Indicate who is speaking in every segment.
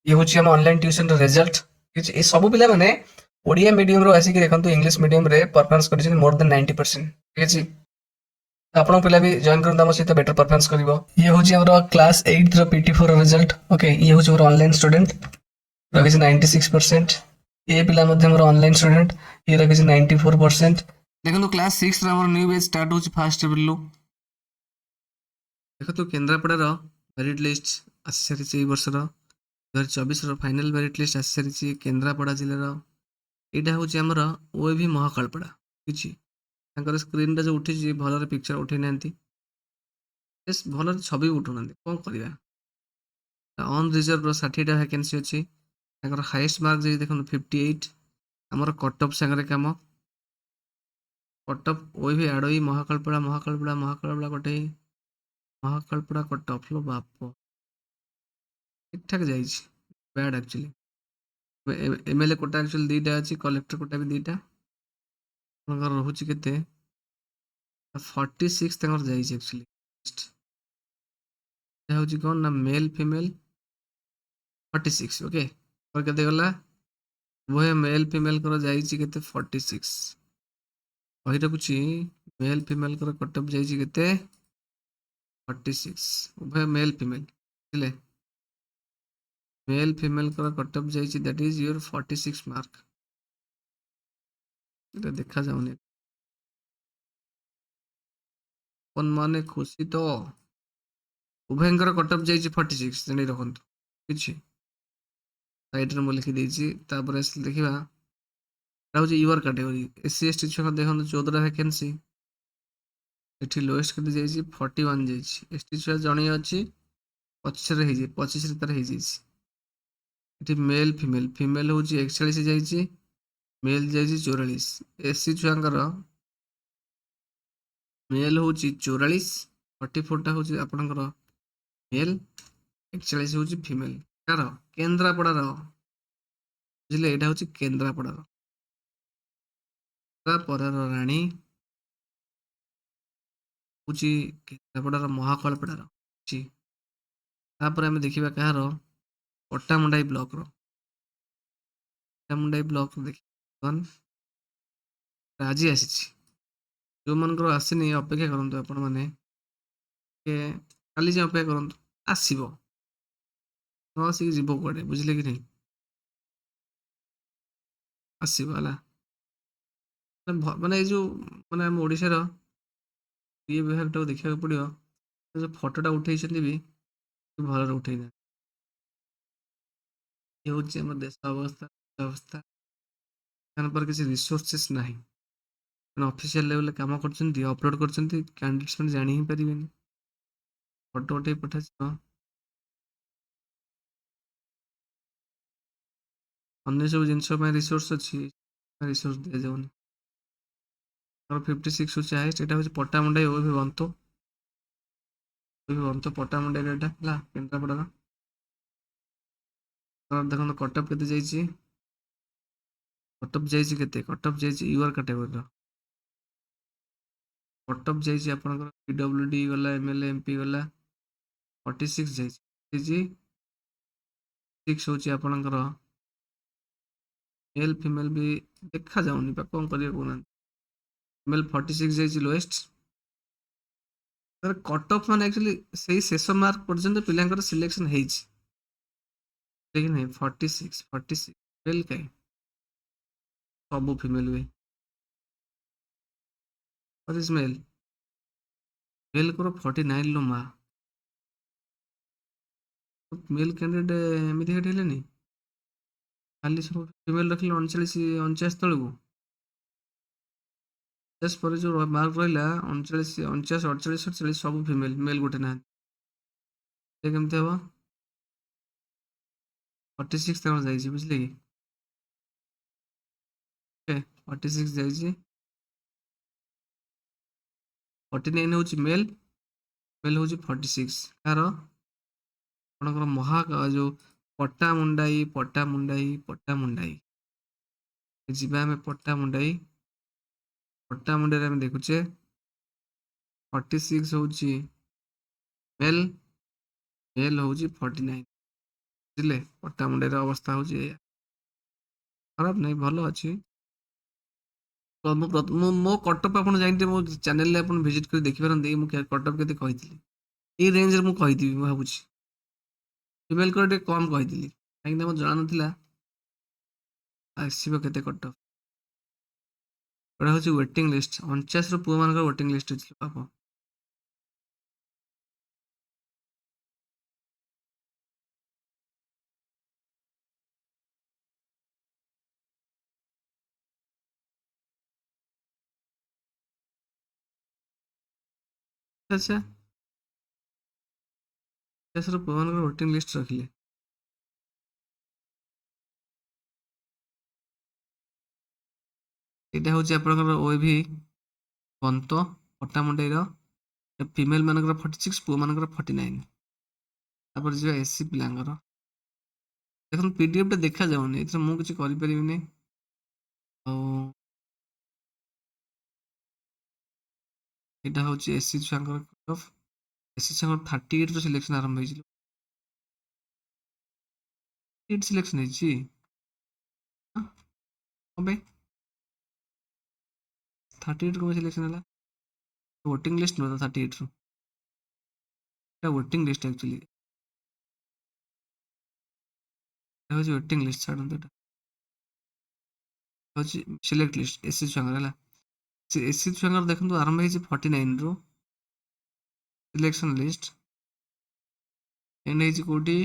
Speaker 1: ये हूँ आम ऑनलाइन ट्यूशन रिजल्ट। ये सब पिला माने ओडिया मीडियम रो आसिक देखो इंग्लिश मीडियम रे परफॉर्मेंस कर मोर देन 90%। ठीक है, आपन पिला भी जॉइन करन हम सहित बेटर परफॉर्मेंस करिवो। ये हूँ हमर क्लास 8 रो PT4 रिजल्ट। ओके, ये हूँ हमर ऑनलाइन स्टूडेंट रखिस 96%। ये पिला मध्ये हमर ऑनलाइन स्टूडेंट ये रखिस 94%। देखो क्लास 6 रो हमर न्यू बैच स्टार्ट होची फास्ट एप्रिल। देखो केन्द्रापड़ार मेरिट लिस्ट आसी सारी वर्षर 2024 फाइनाल मेरिट लिस्ट आसी सारी केन्द्रापड़ा जिलार। यहाँ हूँ आमर OAV महाकालपड़ा। किसी स्क्रीन जो उठी भल पिक्चर उठे ना भल छवि उठुना कौन करवा। अन रिजर्व 60टा वैकेंसी अच्छी। हाईएस्ट मार्क जी देखो 58। आमर कटअफ सांगे कम कटअफ OAV आड़ई महाकालपड़ा महाकालपड़ा महाकालपड़ा कटे महाकालपड़ा कटअफ लो बाप ठीक ठाक जाइए bad actually. MLA quota actually दीटा अच्छी कलेक्टर कोटा भी दीटा रोचे के 46 जाइए एक्चुअली। हूँ कौन ना मेल फीमेल 46। ओके और केते गला वो मेल फीमेल कर जाइए के 46 कही रखुची मेल फीमेल कर कटअप जाइए के 46 उभय मेल फीमेल बुझे मेल फीमेल कर कटअप जाइए दैट इज योर 46 मार्क। देखा जाऊनी कौन माने खुशी तो उभयंकर कटअप जाइए 46 जानी रखु किसी साइड में लिखी देखा हूँ यूआर कैटेगरी SC ST छुआ देखो 14टा वैकेंसी ये लोएस्ट के जाइए 41 जाइए ST छुआ जड़े अच्छी 25 तार ये मेल फीमेल फीमेल हूँ 41 जाइए मेल जाइए 44 SC छुआंकर मेल हूँ 44 44टा हूँ आपणकर मेल 41 हूँ फीमेल कार केन्द्रापड़ार बुझे यहाँ हूँ केन्द्रापड़ार राणी हूँ केन्द्रापड़ार महाकालपड़ार आम देखा कह पट्टामुंडाई ब्लॉक पट्टामुंडाई ब्लॉक देखिए आज आसी जो मन आसनी अपेक्षा करूँ आपण मैंने काली अपेक्षा करूँ आसब न आसिक जीव कड़े बुझे कि नहीं आसला माने जो माने आम ओडार ये विभाग टाक देखा पड़ो जो फटोटा उठे भी भल उठेना ये हूँ आम देश अवस्था अवस्था पर किसी रिसोर्सेस ना ऑफिशियल लेवल काम कर अपलोड कर कैंडिडेट्स मैंने जानी ही पारे फटो उठे पठा अन्य सब जिनस रिसोर्स अच्छी रिसोर्स दि जाऊनि 56 हूँ हाइस्ट यहाँ हूँ पट्टामुंडाई OAV बंतो पट्टामुंडाई है केन्द्रापड़ार देखो कटअप के जाइए कटअप जाइए के कटअप जाइए यूआर कैटेगरी कटअप जाइए आप PWD गला MLA MP गला 46 जाइए 6 हूँ आपणकर मेल फीमेल भी देखा जाऊनी कौन करिए कहना मेल 46 जाइए लोएस्ट कट ऑफ मान एक्चुअली से शेष मार्क पर्यंत पिलांकर सिलेक्शन लेकिन 46 मेल कहीं सब फीमेल हुए और इस मेल कर 49 लो माँ मेल कैंडिडेट एमती हेल्ले खाली सब फीमेल रखिले 39 तलू पर जो मार्क रहा 39 49 48 48 सब फीमेल मेल गोटे ना केमती हम 46 जाइए बुझे कि 46 जाइए 49 हूँ मेल मेल हूँ 46 कार आपणकर महा जो पट्टामुंडाई पट्टामुंडाई पट्टामुंडाई जीवा आम पट्टामुंडाई पट्टामुंडाई आम देखुचे 46 हूँ मेल मेल हूँ 49 ବୁଝିଲେ ପଟ୍ଟାମୁଣ୍ଡାଇର ଅବସ୍ଥା ହେଉଛି ଏଇଆ। ଖରାପ ନାହିଁ, ଭଲ ଅଛି। ମୋ କଟଅପ୍ ଆପଣ ଯାଇକି ମୋ ଚ୍ୟାନେଲରେ ଆପଣ ଭିଜିଟ୍ କରି ଦେଖିପାରନ୍ତି ମୁଁ କଟଅପ୍ କେତେ କହିଥିଲି। ଏଇ ରେଞ୍ଜରେ ମୁଁ କହିଥିବି ମୁଁ ଭାବୁଛି। ଫିମେଲଙ୍କର ଟିକେ କମ୍ କହିଥିଲି କାହିଁକିନା ମୋତେ ଜଣାନଥିଲା ଆସିବ କେତେ କଟଅପ୍। ଏଇଟା ହେଉଛି ୱେଟିଂ ଲିଷ୍ଟ, 49ରୁ ପୁଅମାନଙ୍କର ୱେଟିଂ ଲିଷ୍ଟ ଅଛି ପାପ। ଆଚ୍ଛା 50ରୁ ପୁଅମାନଙ୍କର ୱେଟିଂ ଲିଷ୍ଟ ରଖିଲେ। ଏଇଟା ହେଉଛି ଆପଣଙ୍କର OAV ବନ୍ତ ପଟ୍ଟାମୁଣ୍ଡାଇର ଫିମେଲ ମାନଙ୍କର 46, ପୁଅମାନଙ୍କର 49। ତାପରେ ଯିବା SC ପିଲାଙ୍କର। ଦେଖନ୍ତୁ PDF ଟା ଦେଖାଯାଉନି, ଏଥିରେ ମୁଁ କିଛି କରିପାରିବିନି। ଆଉ ଏଇଟା ହେଉଛି SC ଛୁଆଙ୍କର କଟଅଫ୍। SC ଛୁଆଙ୍କର 38ରୁ ସିଲେକ୍ସନ୍ ଆରମ୍ଭ ହେଇছিল। 8 ସିଲେକ୍ସନ୍ ହେଇଛି କଣ ପାଇଁ? 38 କଣ ସିଲେକ୍ସନ୍ ହେଲା? ୱେଟିଂ ଲିଷ୍ଟ ନୁହେଁ ତ 38ରୁ, এটা ୱେଟିଂ ଲିଷ୍ଟ ଆକ୍ଚୁଆଲି। এটা ହେଉଛି ୱେଟିଂ ଲିଷ୍ଟ, ଛାଡ଼ନ୍ତୁ। ଏଟା ହେଉଛି ସିଲେକ୍ଟ ଲିଷ୍ଟ SC ଛୁଆଙ୍କର ହେଲା। SC ଛୁଆଙ୍କର ଦେଖନ୍ତୁ ଆରମ୍ଭ ହେଇଛି 49ରୁ ସିଲେକ୍ସନ୍ ଲିଷ୍ଟ, ଏଣ୍ଡ ହେଇଛି କୋଉଠି?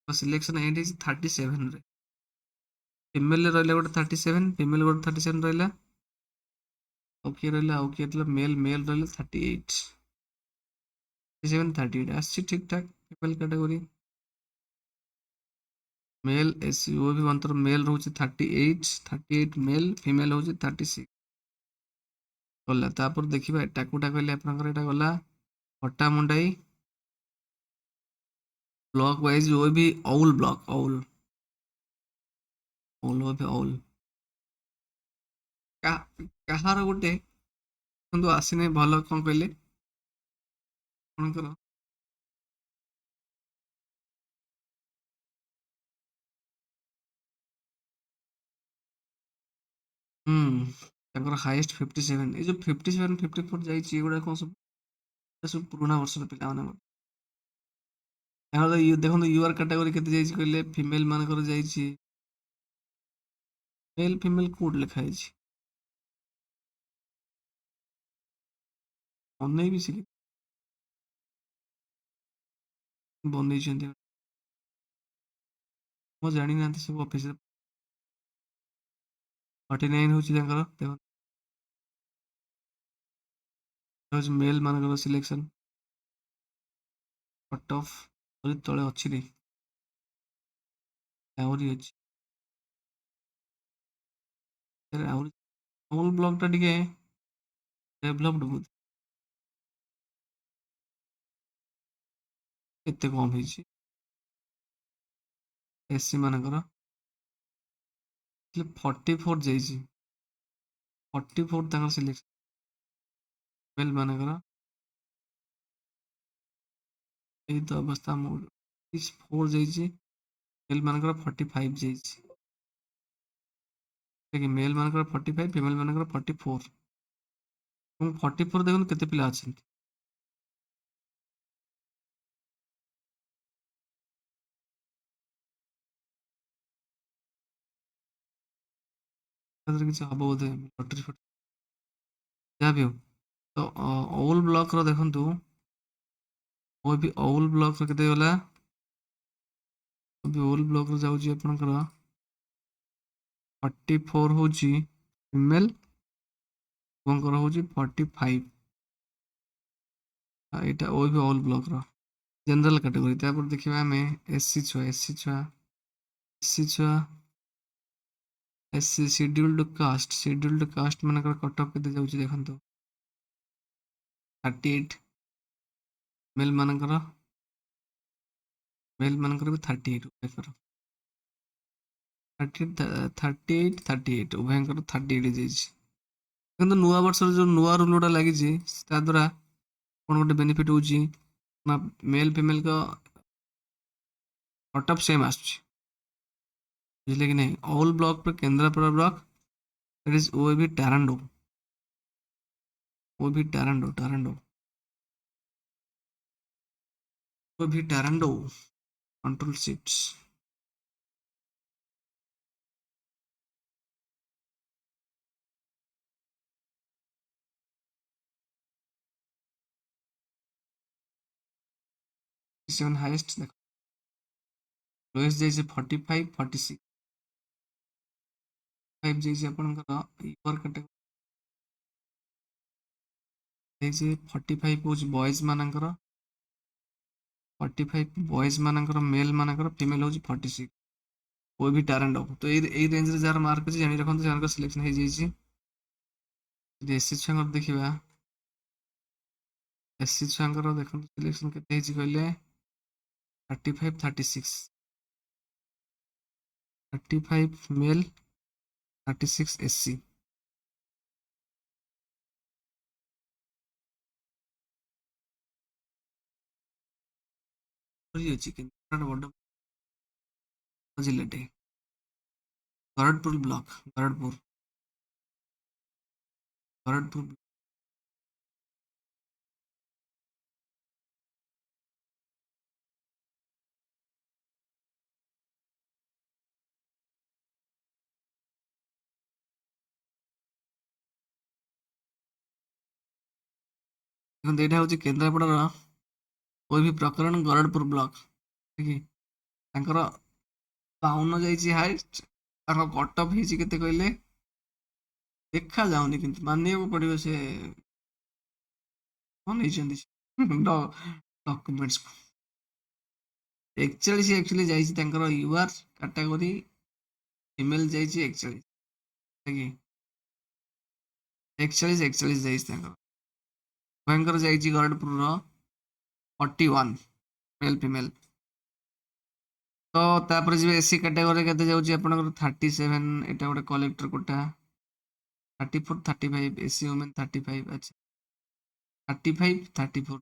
Speaker 1: ସିଲେକ୍ସନ୍ ଏଣ୍ଡ ହେଇଛି 37ରେ। ଫିମେଲରେ ରହିଲା ଗୋଟେ 37, ଫିମେଲ ଗୋଟେ 37 ରହିଲା। ଆଉ କିଏ ରହିଲା? ଆଉ କିଏ ରହିଲା? ମେଲ୍ ରହିଲା 38। 37 38 ଆସିଛି ଠିକ୍ ଠାକ୍। ଫିମେଲ କ୍ୟାଟାଗୋରୀ मेल एसी वो भी मंत्र मेल रोचे 38 मेल फीमेल होचे 36 गला। तापर देखिबा एटा कोटा कहले आपनकर एटा गला पट्टामुंडाई ब्लॉक वाइज वो भी औल ब्लॉक औल औल वो भी औल का कहार गोटे କିନ୍ତୁ ଆସିନେ ଭଲ କଣ କହିଲେ ଆପଣଙ୍କର ତାଙ୍କର ହାଇଏଷ୍ଟ 57। ଏ ଯୋଉ 57 54 ଯାଇଛି ଏଗୁଡା କଣ ସବୁ ପୁରୁଣା ବର୍ଷର ପିଲାମାନେ। ତାଙ୍କର ଦେଖନ୍ତୁ ୟୁଆର କାଟାଗୋରୀ କେତେ ଯାଇଛି କହିଲେ? ଫିମେଲ ମାନଙ୍କର ଯାଇଛି मेल फीमेल कोड लिखा है ଅନେଇ ବି ଶିଖି ବନେଇଛନ୍ତି। ମୁଁ ଜାଣିନାହାନ୍ତି ସବୁ ଅଫିସରେ। 49 ହେଉଛି ତାଙ୍କର ଦେଖ ମେଲ୍ ମାନଙ୍କର ସିଲେକ୍ସନ୍ କଟ୍ ଅଫ୍ ତଳେ ଅଛି ରେ ଆହୁରି ଅଛି ଆହୁରି ହୋଲ୍ ବ୍ଲକ୍ ଟା ଟିକେ ଡେଭଲପ୍ଡ ବହୁତ ଏତେ କମ୍ ହେଇଛି। ଏସି ମାନଙ୍କର 44 ଯାଇଛି 44 ତାଙ୍କର ସିଲେକ୍ସନ୍। ମେଲ୍ ମାନଙ୍କର ଏଇ ତ ଅବସ୍ଥା ମୋ 4 ଯାଇଛି। ମେଲ୍ ମାନଙ୍କର 45 ଯାଇଛି। ଦେଖି ମେଲ୍ ମାନଙ୍କର 45 ଫିମେଲ୍ ମାନଙ୍କର 44 ଏବଂ 44 ଦେଖନ୍ତୁ କେତେ ପିଲା ଅଛନ୍ତି। କିଛି ହବ ବୋଧେ ଲଟେରୀ ଫଟେରୀ ଯାହା ବି ହଉ। ତ ଅଉଲ ବ୍ଲକ୍ ର ଦେଖନ୍ତୁ ମୁଁ ବି ଅଉଲ ବ୍ଲକ୍ ର କେତେ ଗଲା? ଅଉଲ ବ୍ଲକ୍ ର ଯାଉଛି ଆପଣଙ୍କର 44 ହେଉଛି ଫିମେଲ୍ ଆପଣଙ୍କର ହେଉଛି 45। ଏଇଟା ଓ ବି ଅଲ୍ ବ୍ଲକ୍ ର ଜେନେରାଲ କାଟେଗୋରୀ। ତାପରେ ଦେଖିବା ଆମେ ଏସି ଛୁଆ एससी शेड्यूल्ड कास्ट मानकर कटअफ केते जाउची देखंतु 38 मेल मानकर भी 38 उभयकर 38 उभयकर 38 जाइछि। କିନ୍ତୁ ନୂଆ ବର୍ଷର ଯୋଉ ନୂଆ ରୁଲ ଗୁଡ଼ା ଲାଗିଛି ତା ଦ୍ୱାରା କ'ଣ ଗୋଟେ ବେନିଫିଟ୍ ହେଉଛି ନା ମେଲ୍ ଫିମେଲ୍ କ कट ऑफ सेम आସୁଛି ବୁଝିଲେ କି ନାହିଁ ଅଲ୍ ବ୍ଲକ ପରେ Kendrapara block that is OAV टारांडो ओएबी टारांडो ओएबी टारांडो कंट्रोल शिफ्ट्स सेवन हाईएस्ट देखो लोएस्ट जैसे 45 46 5 जैसे आपनकर ईवर कैटेगरी जैसे 45 होची बॉयज मानकर 45 बॉयज मानकर मेल मानकर फीमेल होची 46 वो भी टारांडो तो ए रेंज रे जार मार्क अछि जानि रखन जानकर सिलेक्शन हे जैसी एससी छंगर देखिबा एससी छंगर देखन सिलेक्शन केते हेची कहले 35 36 35 मेल 36 एससी होई अछि कि बड जिल्लाटे गरडपुर ब्लॉक गरडपुर देखन एटा होची केंद्रापड़ा कोई भी प्रकरण गरडपुर ब्लॉक ठीक है तांकर 52 जाइछि हाईएस्ट तांको कट ऑफ हेछि केते कहले देखा जाउनी किंतु मानिବାକୁ पड़िବ से बनेइछन्ति डॉक्यूमेंट्स 41 एक्चुअली जाइछि तांकर यूआर कैटेगरी फीमेल जाइछि 41 ठीक है 41 जाइछि तांकर भयंकर जाइछि गरडपुर रो 41 मेल फीमेल तो तापर जे एससी कैटेगरी केते जाउछि आपनकर 37 एटा गोटे कलेक्टर कोटा 34 35 एससी वुमेन 35 अच्छा 35 34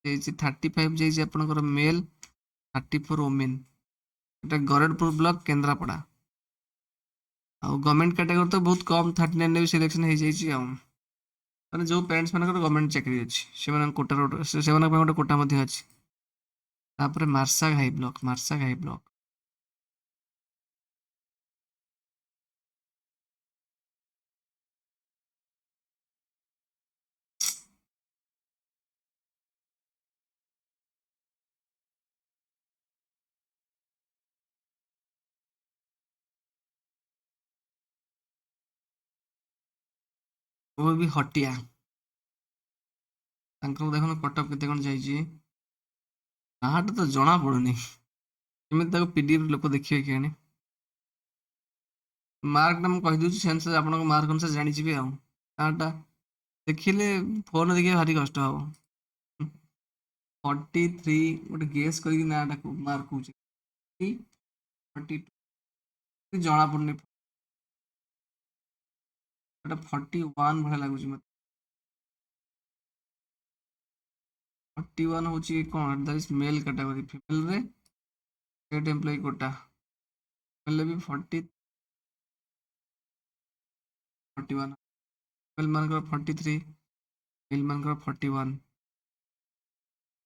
Speaker 1: जाइछि 35 जाइछि आपनकर मेल 34 वुमेन एटा गरडपुर ब्लॉक केंद्रापड़ा आ गवर्नमेंट कैटेगरी तो बहुत कम 39 ने भी सिलेक्शन हो जाइछि आ माने जो पेरेंट्स मानकर गवर्नमेंट चाकरी अछि सेमान कोटा सेमान पे गोटे कोटा मध्ये अछि तापर मार्सा घाई ब्लॉक वो भी हटिया तांकर देखन कटअप केते कोन जाइछि नाटा तो जଣା पड़ुनी केମିତି ताको पीडीएफ लोक देखिए कि आनी मार्क टा कहि दउछि सेंस आपन मार्क अनुसार जानि जिबे आ नाटा देखिले फोन देखिए भारी कष्ट हबो 43 गोटे गेस करी नाटा मार्क होछि 42 जଣା पड़ुनी एटा 41 भले लागुछि मते 41 होछि कोन that is male category female रे स्टेट एम्प्लॉय कोटा मेल भी 40 41 मेल मानकर 43 मेल मानकर 41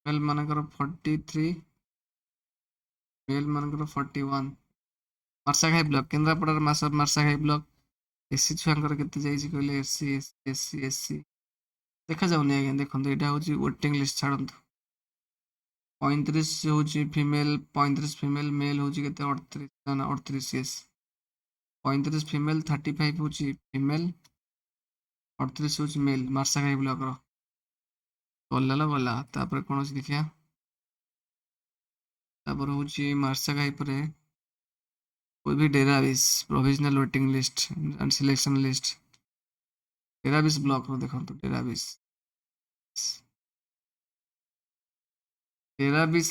Speaker 1: मेल मानकर 43 मेल मानकर 41 Marshaghai block Kendrapara Marshaghai block SC छुआंकर केते जाइछि कहले एससी देखा जाउनी आଜ୍ଞା देखंतु एटा होछि वेटिंग लिस्ट छाडंतु 35 होछि फीमेल 35 फीमेल मेल होछि केते 38 ना 38 यस 35 फीमेल 35 होछि फीमेल 38 होछि मेल मार्साघाई ब्लॉक रो गला तापर कोन अछि देखिया तापर होछि मार्साघाई परे कोई भी Derabish provisional waiting list and selection list Derabish block रो देखंतु डेराबेस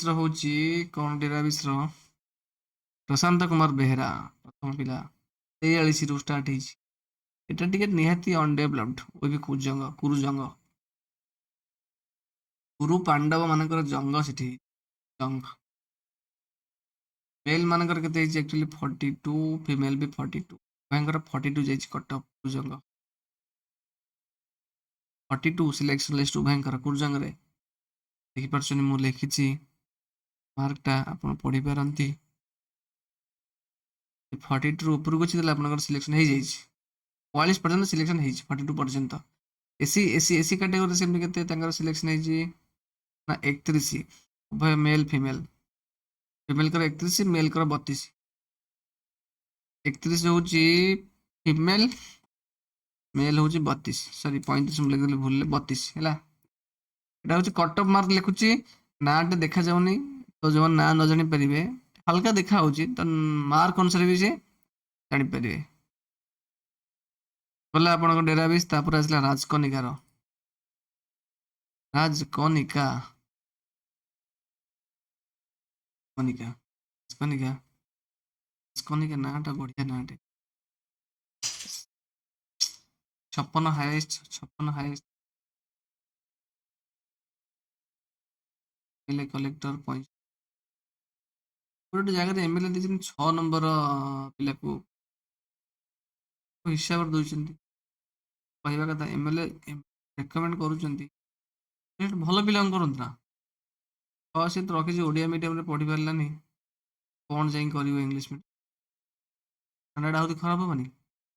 Speaker 1: रो होछि कोन डेराबेस रो प्रशांत कुमार बेहेरा प्रथम पिला 43 ରୁ ଷ୍ଟାର୍ଟ ହେଇଛି এটা ଟିକେ ନିହାତି ଅନଡେଭଲପଡ ଓ ବି କୁରୁଜଙ୍ଗ କୁରୁ ପାଣ୍ଡବ ମାନଙ୍କର ଜଙ୍ଗ ସେଠି ଜଙ୍ଗ मेल मानकर केते ହେଇଛି एक्चुअली 42 फीमेल भी 42 उभयंकर 42 ଯାଇଛି କଟକ କୁଜଙ୍ଗ 42 ସିଲେକ୍ସନ ଲିଷ୍ଟ ଉଭୟଙ୍କର କୁଜଙ୍ଗରେ ଦେଖିପାରୁଛନ୍ତି ମୁଁ ଲେଖିଛି ମାର୍କଟା ଆପଣ ପଢିପାରନ୍ତି 42 ରୁ ଉପରକୁ ଅଛି ତାହେଲେ ଆପଣଙ୍କର ସିଲେକ୍ସନ ହେଇଯାଇଛି 44 ପର୍ଯ୍ୟନ୍ତ ସିଲେକ୍ସନ ହେଇଛି 42 ପର୍ଯ୍ୟନ୍ତ एसी एसी एसी कैटेगरी सेमती केते तांकर सिलेक्शन ହେଇଛି ନା 31 ଉଭୟ मेल फीमेल फीमेल कर 31 मेल कर 32 31 होची फीमेल मेल होची 32 सॉरी 35 ମୁଁ ଲେଖିଦେଲି ଭୁଲରେ 32 ହେଲା ଏଟା होची कट ऑफ मार्क लिखुची नाटे देखा जाउनी तो जो ना न जानि परिबे हल्का देखा होची तो मार्क अनुसार भी से जानि परिबे बोला आपन डेराबेस तापर आसला राजकनिकार राजकनिका कनिका कनिका कनिका नाटा बढ़िया नाटे 56 हाईएस्ट एमएलए कलेक्टर पॉइंट गोटे जगह एमएलए देछन 6 नंबर पिला को हिसाब दउछन्ती कहवा कथा एमएलए रेकमेंड करूछन्ती भल पिला करंत ना तो से तो रखी ओडिया मीडियम रे पढ़ी पारलानी कौन जाई करिवो इंग्लिश मीडियम कन्नड़ आउरी खराब होबनी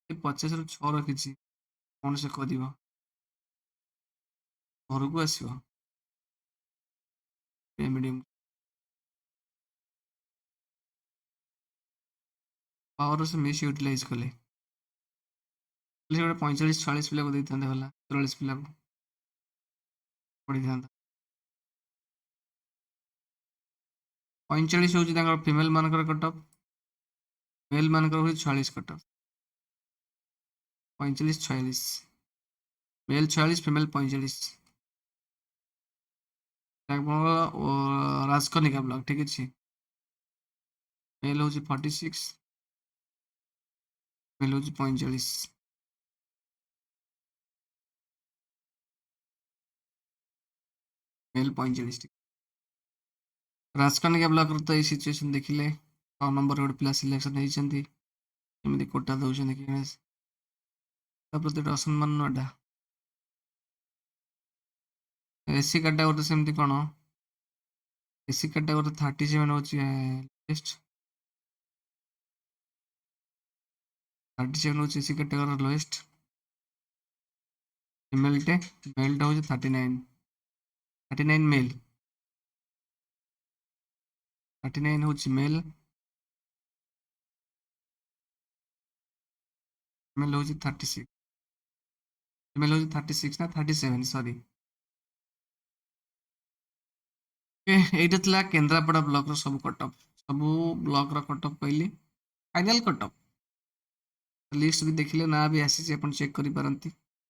Speaker 1: 50 रु 6 रखी कौन से करिवो घर को आसीबो मीडियम पावर से मिस यूटिलाइज कले 45-46 पिला को देता भला 43 पिला को पढ़ी था 45 हूँ फीमेल मानकर कटअप मेल मानकर हूँ 46 cutoff 45-46 male 46 female 45 Rajkanika block ठीक अच्छे मेल हूँ 46 मेल हूँ 45 मेल 45 राजकनिका ब्लॉक तो ये सिचुएशन देखिले 6 नंबर गोटे पिला सिलेक्शन होती एमती कोटा दौरान प्रति असम्मान नाटा एसी कैटेगरी सेमती कौन एसी कैटेगरी 37 होची लोएस्ट 37 होची एसी कैटेगरी लोएस्ट फीमेल टे मेल टा होची 39 मेल 39 होची मेल मेल होची 36 मेल होची 36 ना 37 सॉरी এইটা ଥିଲା କେନ୍ଦ୍ରାପଡ଼ା ବ୍ଲକର ସବୁ କଟଅଫ୍ ସବୁ ବ୍ଲକର କଟଅଫ୍ କହିଲି ଫାଇନାଲ କଟଅଫ୍ लिस्ट भी देखिले ना भी आसी आपण चेक करि पारंती